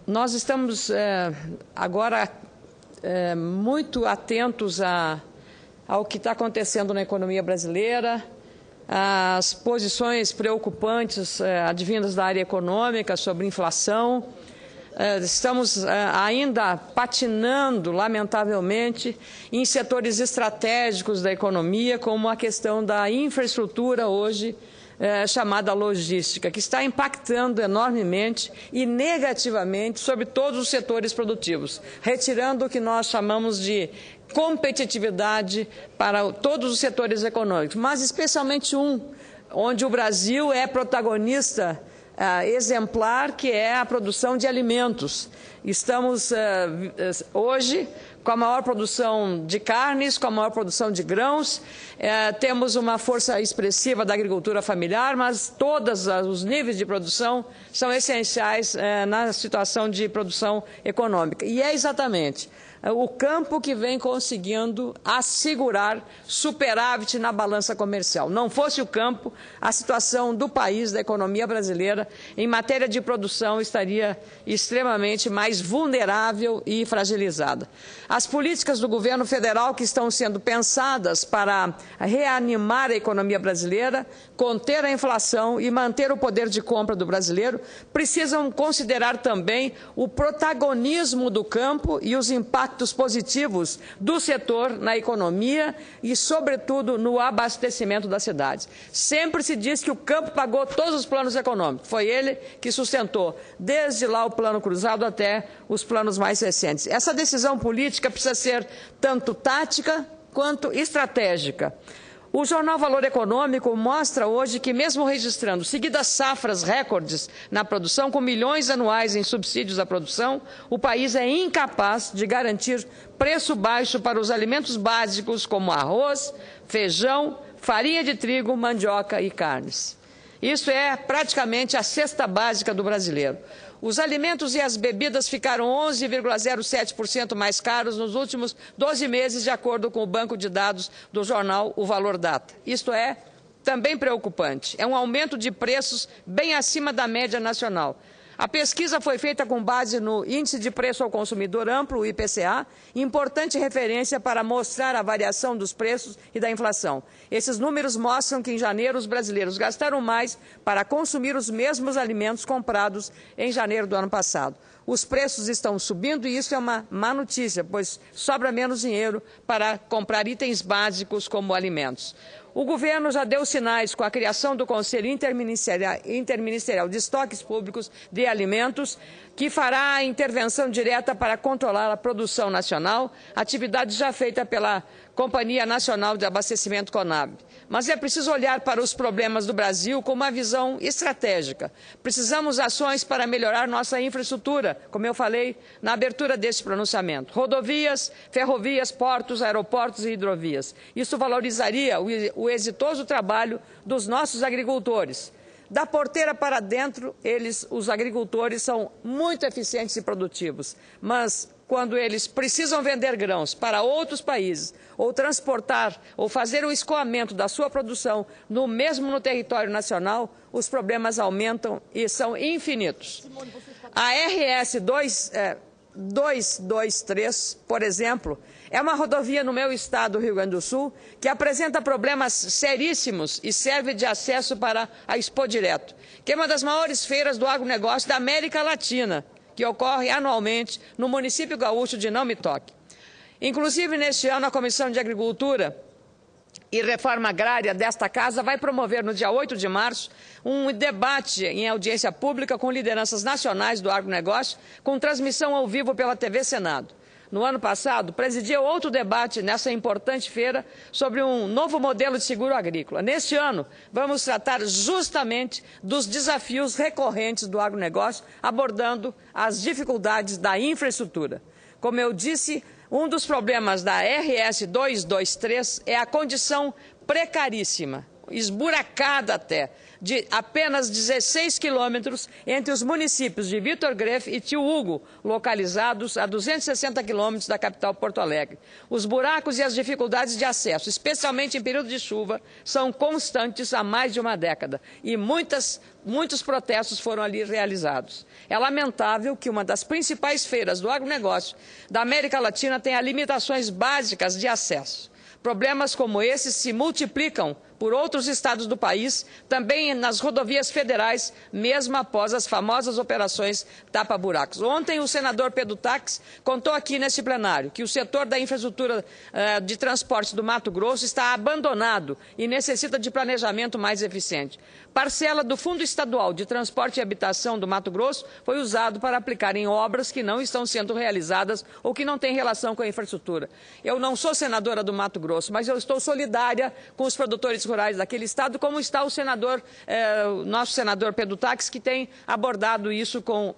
Nós estamos agora muito atentos ao que está acontecendo na economia brasileira, as posições preocupantes advindas da área econômica sobre inflação. Estamos ainda patinando, lamentavelmente, em setores estratégicos da economia, como a questão da infraestrutura hoje, chamada logística, que está impactando enormemente e negativamente sobre todos os setores produtivos, retirando o que nós chamamos de competitividade para todos os setores econômicos, mas especialmente onde o Brasil é protagonista exemplar, que é a produção de alimentos. Estamos hoje com a maior produção de carnes, com a maior produção de grãos, temos uma força expressiva da agricultura familiar, mas todos os níveis de produção são essenciais na situação de produção econômica. E é exatamente o campo que vem conseguindo assegurar superávit na balança comercial. Não fosse o campo, a situação do país, da economia brasileira, em matéria de produção, estaria extremamente mais vulnerável e fragilizada. As políticas do governo federal que estão sendo pensadas para reanimar a economia brasileira, conter a inflação e manter o poder de compra do brasileiro, precisam considerar também o protagonismo do campo e os impactos positivos do setor na economia e, sobretudo, no abastecimento das cidades. Sempre se diz que o campo pagou todos os planos econômicos. Foi ele que sustentou, desde lá o Plano Cruzado até os planos mais recentes. Essa decisão política precisa ser tanto tática quanto estratégica. O jornal Valor Econômico mostra hoje que, mesmo registrando seguidas safras recordes na produção, com milhões anuais em subsídios à produção, o país é incapaz de garantir preço baixo para os alimentos básicos como arroz, feijão, farinha de trigo, mandioca e carnes. Isso é praticamente a cesta básica do brasileiro. Os alimentos e as bebidas ficaram 11,07% mais caros nos últimos 12 meses, de acordo com o banco de dados do jornal O Valor Data. Isto é também preocupante. É um aumento de preços bem acima da média nacional. A pesquisa foi feita com base no Índice de Preço ao Consumidor Amplo, o IPCA, importante referência para mostrar a variação dos preços e da inflação. Esses números mostram que, em janeiro, os brasileiros gastaram mais para consumir os mesmos alimentos comprados em janeiro do ano passado. Os preços estão subindo e isso é uma má notícia, pois sobra menos dinheiro para comprar itens básicos como alimentos. O governo já deu sinais com a criação do Conselho Interministerial de Estoques Públicos de Alimentos, que fará a intervenção direta para controlar a produção nacional, atividade já feita pela Companhia Nacional de Abastecimento Conab. Mas é preciso olhar para os problemas do Brasil com uma visão estratégica. Precisamos de ações para melhorar nossa infraestrutura, como eu falei na abertura deste pronunciamento. Rodovias, ferrovias, portos, aeroportos e hidrovias. Isso valorizaria o exitoso trabalho dos nossos agricultores. Da porteira para dentro, os agricultores, são muito eficientes e produtivos, mas quando eles precisam vender grãos para outros países, ou transportar, ou fazer o escoamento da sua produção no território nacional, os problemas aumentam e são infinitos. A RS 223, por exemplo, é uma rodovia no meu estado, Rio Grande do Sul, que apresenta problemas seríssimos e serve de acesso para a Expo Direto, que é uma das maiores feiras do agronegócio da América Latina, que ocorre anualmente no município gaúcho de Não Me Toque. Inclusive, neste ano, a Comissão de Agricultura e Reforma Agrária desta Casa vai promover, no dia 8 de março, um debate em audiência pública com lideranças nacionais do agronegócio, com transmissão ao vivo pela TV Senado. No ano passado, presidia outro debate nessa importante feira sobre um novo modelo de seguro agrícola. Neste ano, vamos tratar justamente dos desafios recorrentes do agronegócio, abordando as dificuldades da infraestrutura. Como eu disse, um dos problemas da RS 223 é a condição precaríssima, esburacada até, de apenas 16 quilômetros entre os municípios de Vitor Greff e Tio Hugo, localizados a 260 quilômetros da capital Porto Alegre. Os buracos e as dificuldades de acesso, especialmente em período de chuva, são constantes há mais de uma década e muitos protestos foram ali realizados. É lamentável que uma das principais feiras do agronegócio da América Latina tenha limitações básicas de acesso. Problemas como esses se multiplicam por outros estados do país, também nas rodovias federais, mesmo após as famosas operações tapa-buracos. Ontem, o senador Pedro Taques contou aqui nesse plenário que o setor da infraestrutura de transporte do Mato Grosso está abandonado e necessita de planejamento mais eficiente. Parcela do Fundo Estadual de Transporte e Habitação do Mato Grosso foi usado para aplicar em obras que não estão sendo realizadas ou que não têm relação com a infraestrutura. Eu não sou senadora do Mato Grosso, mas eu estou solidária com os produtores rurais daquele estado, como está o senador, nosso senador Pedro Taques, que tem abordado isso com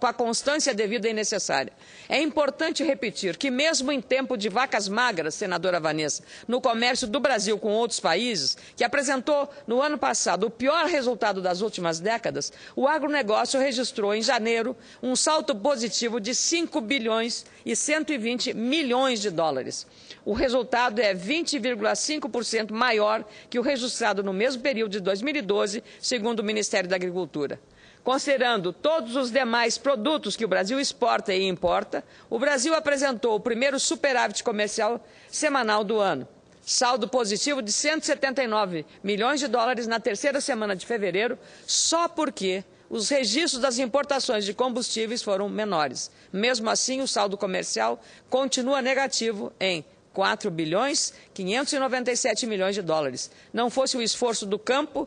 a constância devida e necessária. É importante repetir que mesmo em tempo de vacas magras, senadora Vanessa, no comércio do Brasil com outros países, que apresentou no ano passado o pior resultado das últimas décadas, o agronegócio registrou em janeiro um salto positivo de 5 bilhões e 120 milhões de dólares. O resultado é 20,5% maior que o registrado no mesmo período de 2012, segundo o Ministério da Agricultura. Considerando todos os demais produtos que o Brasil exporta e importa, o Brasil apresentou o primeiro superávit comercial semanal do ano. Saldo positivo de 179 milhões de dólares na terceira semana de fevereiro, só porque os registros das importações de combustíveis foram menores. Mesmo assim, o saldo comercial continua negativo em 4 bilhões 597 milhões de dólares. Não fosse o esforço do campo,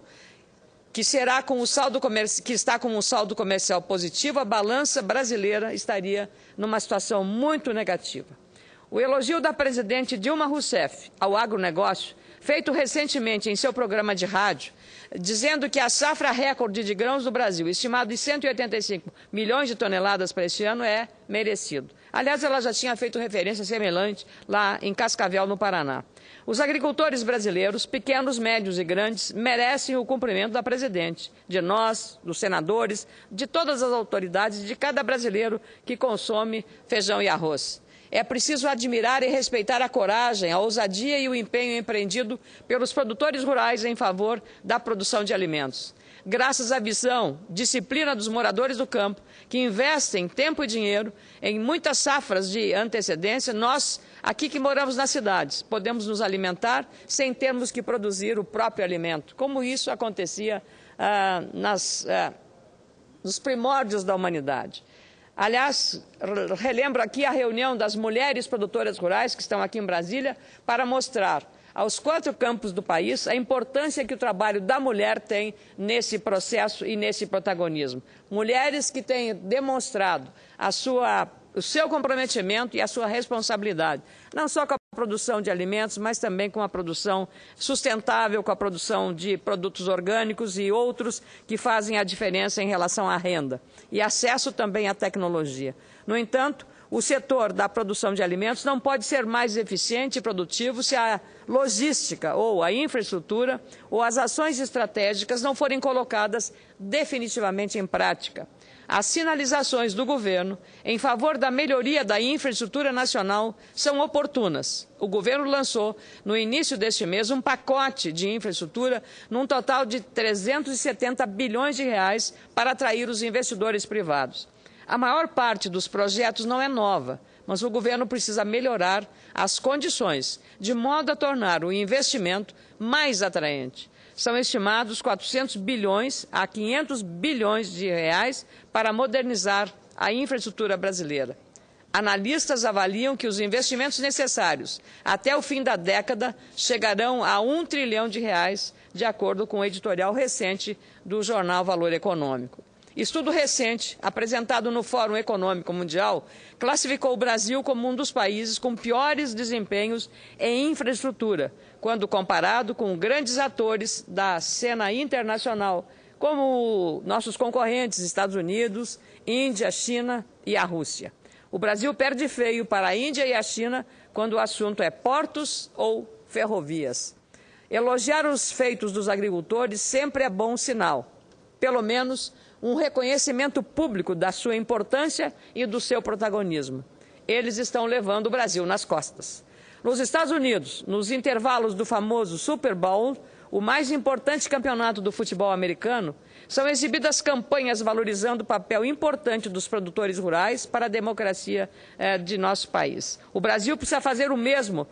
que está com um saldo comercial positivo, a balança brasileira estaria numa situação muito negativa. O elogio da presidente Dilma Rousseff ao agronegócio, feito recentemente em seu programa de rádio, dizendo que a safra recorde de grãos do Brasil, estimado em 185 milhões de toneladas para este ano, é merecido. Aliás, ela já tinha feito referência semelhante lá em Cascavel, no Paraná. Os agricultores brasileiros, pequenos, médios e grandes, merecem o cumprimento da presidente, de nós, dos senadores, de todas as autoridades, de cada brasileiro que consome feijão e arroz. É preciso admirar e respeitar a coragem, a ousadia e o empenho empreendido pelos produtores rurais em favor da produção de alimentos. Graças à visão, disciplina dos moradores do campo, que investem tempo e dinheiro em muitas safras de antecedência, nós, aqui que moramos nas cidades, podemos nos alimentar sem termos que produzir o próprio alimento, como isso acontecia nos primórdios da humanidade. Aliás, relembro aqui a reunião das mulheres produtoras rurais que estão aqui em Brasília para mostrar aos 4 campos do país a importância que o trabalho da mulher tem nesse processo e nesse protagonismo. Mulheres que têm demonstrado o seu comprometimento e a sua responsabilidade, não só com a produção de alimentos, mas também com a produção sustentável, com a produção de produtos orgânicos e outros que fazem a diferença em relação à renda e acesso também à tecnologia. No entanto, o setor da produção de alimentos não pode ser mais eficiente e produtivo se a logística ou a infraestrutura ou as ações estratégicas não forem colocadas definitivamente em prática. As sinalizações do governo em favor da melhoria da infraestrutura nacional são oportunas. O governo lançou, no início deste mês, um pacote de infraestrutura num total de 370 bilhões de reais para atrair os investidores privados. A maior parte dos projetos não é nova, mas o governo precisa melhorar as condições, de modo a tornar o investimento mais atraente. São estimados 400 bilhões a 500 bilhões de reais para modernizar a infraestrutura brasileira. Analistas avaliam que os investimentos necessários até o fim da década chegarão a 1 trilhão de reais, de acordo com o editorial recente do jornal Valor Econômico. Estudo recente, apresentado no Fórum Econômico Mundial, classificou o Brasil como um dos países com piores desempenhos em infraestrutura, quando comparado com grandes atores da cena internacional, como nossos concorrentes Estados Unidos, Índia, China e a Rússia. O Brasil perde feio para a Índia e a China quando o assunto é portos ou ferrovias. Elogiar os feitos dos agricultores sempre é bom sinal, pelo menos um reconhecimento público da sua importância e do seu protagonismo. Eles estão levando o Brasil nas costas. Nos Estados Unidos, nos intervalos do famoso Super Bowl, o mais importante campeonato do futebol americano, são exibidas campanhas valorizando o papel importante dos produtores rurais para a democracia de nosso país. O Brasil precisa fazer o mesmo,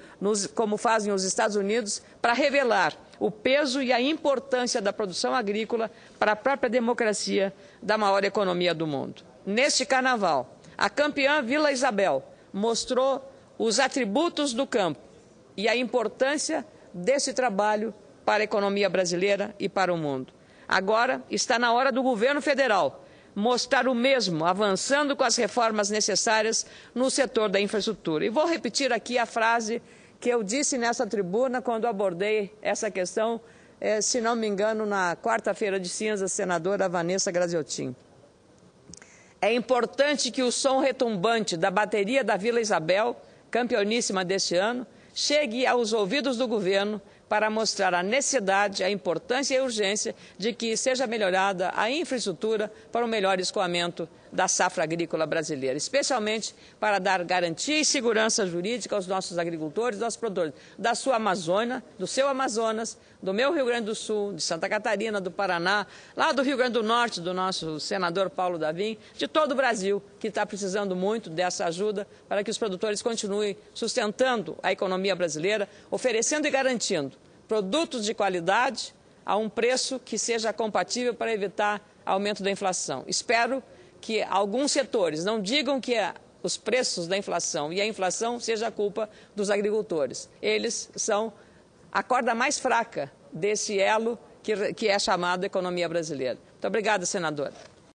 como fazem os Estados Unidos, para revelar o peso e a importância da produção agrícola para a própria democracia da maior economia do mundo. Neste carnaval, a campeã Vila Isabel mostrou os atributos do campo e a importância desse trabalho para a economia brasileira e para o mundo. Agora está na hora do governo federal mostrar o mesmo, avançando com as reformas necessárias no setor da infraestrutura. E vou repetir aqui a frase que eu disse nessa tribuna quando abordei essa questão, se não me engano, na quarta-feira de cinzas, senadora Vanessa Graziotin. É importante que o som retumbante da bateria da Vila Isabel, campeoníssima deste ano, chegue aos ouvidos do governo para mostrar a necessidade, a importância e a urgência de que seja melhorada a infraestrutura para o melhor escoamento da safra agrícola brasileira, especialmente para dar garantia e segurança jurídica aos nossos agricultores, nossos produtores da sua Amazônia, do seu Amazonas, do meu Rio Grande do Sul, de Santa Catarina, do Paraná, lá do Rio Grande do Norte, do nosso senador Paulo Davim, de todo o Brasil, que está precisando muito dessa ajuda para que os produtores continuem sustentando a economia brasileira, oferecendo e garantindo produtos de qualidade a um preço que seja compatível para evitar aumento da inflação. Espero que alguns setores não digam que os preços da inflação e a inflação seja a culpa dos agricultores. Eles são a corda mais fraca desse elo que é chamado economia brasileira. Muito obrigada, senadora.